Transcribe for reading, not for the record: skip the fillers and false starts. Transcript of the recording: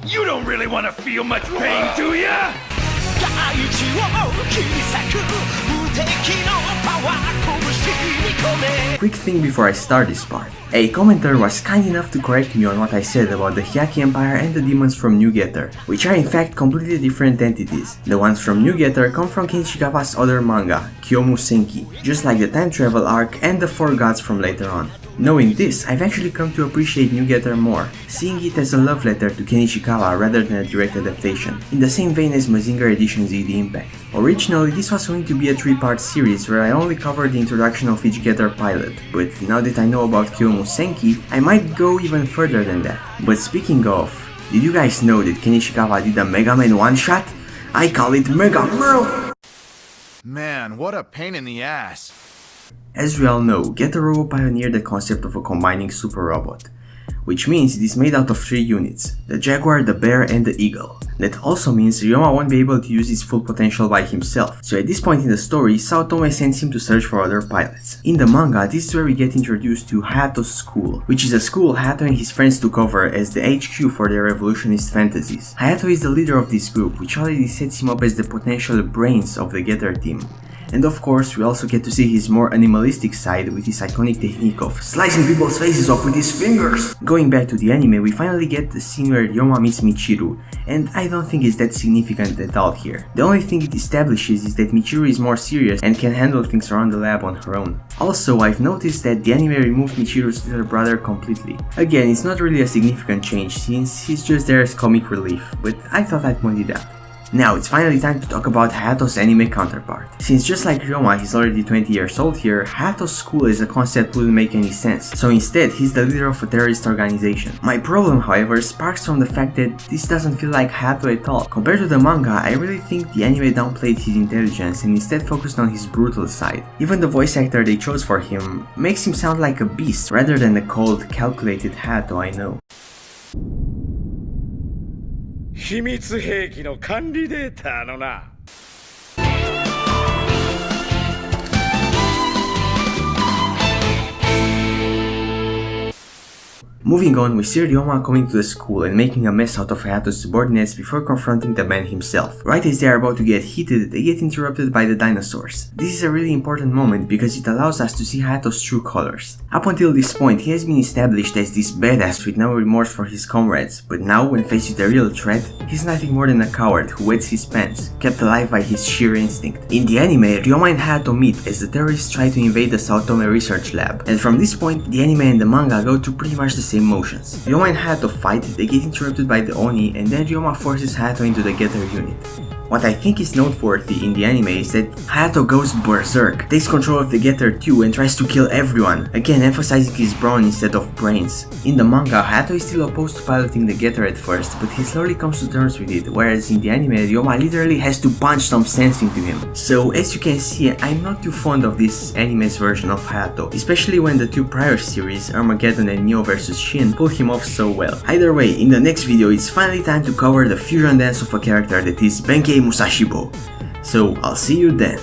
You don't really want to feel much pain, do ya? Quick thing before I start this part. A commenter was kind enough to correct me on what I said about the Hyaki Empire and the demons from New Getter, which are in fact completely different entities. The ones from New Getter come from Kenishikawa's other manga, Kyomu Senki, just like the time travel arc and the 4 gods from later on. Knowing this, I've actually come to appreciate New Getter more, seeing it as a love letter to Kenishikawa rather than a direct adaptation, in the same vein as Mazinger Edition Z The Impact. Originally, this was going to be a 3-part series where I only covered the introduction of each Getter pilot, but now that I know about Kyomu Senki, I might go even further than that. But speaking of, did you guys know that Kenishikawa did a Mega Man one-shot? I call it Mega Merl! Man, what a pain in the ass. As we all know, Getter Robo pioneered the concept of a combining super robot, which means it is made out of 3 units, the Jaguar, the Bear and the Eagle. That also means Ryoma won't be able to use his full potential by himself, so at this point in the story, Saotome sends him to search for other pilots. In the manga, this is where we get introduced to Hayato's school, which is a school Hayato and his friends took over as the HQ for their revolutionist fantasies. Hayato is the leader of this group, which already sets him up as the potential brains of the Getter team. And of course, we also get to see his more animalistic side with his iconic technique of slicing people's faces off with his fingers! Going back to the anime, we finally get the scene where Ryoma meets Michiru, and I don't think it's that significant at all here. The only thing it establishes is that Michiru is more serious and can handle things around the lab on her own. Also, I've noticed that the anime removed Michiru's little brother completely. Again, it's not really a significant change since he's just there as comic relief, but I thought I'd point it out. Now it's finally time to talk about Hayato's anime counterpart. Since just like Ryoma he's already 20 years old here, Hayato's school as a concept wouldn't make any sense, so instead he's the leader of a terrorist organization. My problem however sparks from the fact that this doesn't feel like Hayato at all. Compared to the manga, I really think the anime downplayed his intelligence and instead focused on his brutal side. Even the voice actor they chose for him makes him sound like a beast rather than the cold, calculated Hayato I know. 秘密兵器の管理データのな。Moving on, we see Ryoma coming to the school and making a mess out of Hayato's subordinates before confronting the man himself. Right as they are about to get heated, they get interrupted by the dinosaurs. This is a really important moment because it allows us to see Hayato's true colors. Up until this point, he has been established as this badass with no remorse for his comrades, but now when faced with a real threat, he's nothing more than a coward who wets his pants, kept alive by his sheer instinct. In the anime, Ryoma and Hayato meet as the terrorists try to invade the Saotome research lab, and from this point, the anime and the manga go through pretty much the same motions. Ryoma and Hayato fight, they get interrupted by the Oni, and then Ryoma forces Hayato into the Getter unit. What I think is noteworthy in the anime is that Hayato goes berserk, takes control of the Getter too and tries to kill everyone, again emphasizing his brawn instead of brains. In the manga, Hayato is still opposed to piloting the Getter at first, but he slowly comes to terms with it, whereas in the anime, Ryoma literally has to punch some sense into him. So as you can see, I'm not too fond of this anime's version of Hayato, especially when the 2 prior series, Armageddon and Neo vs Shin, pull him off so well. Either way, in the next video it's finally time to cover the fusion dance of a character that is Benkei Musashibo. So I'll see you then.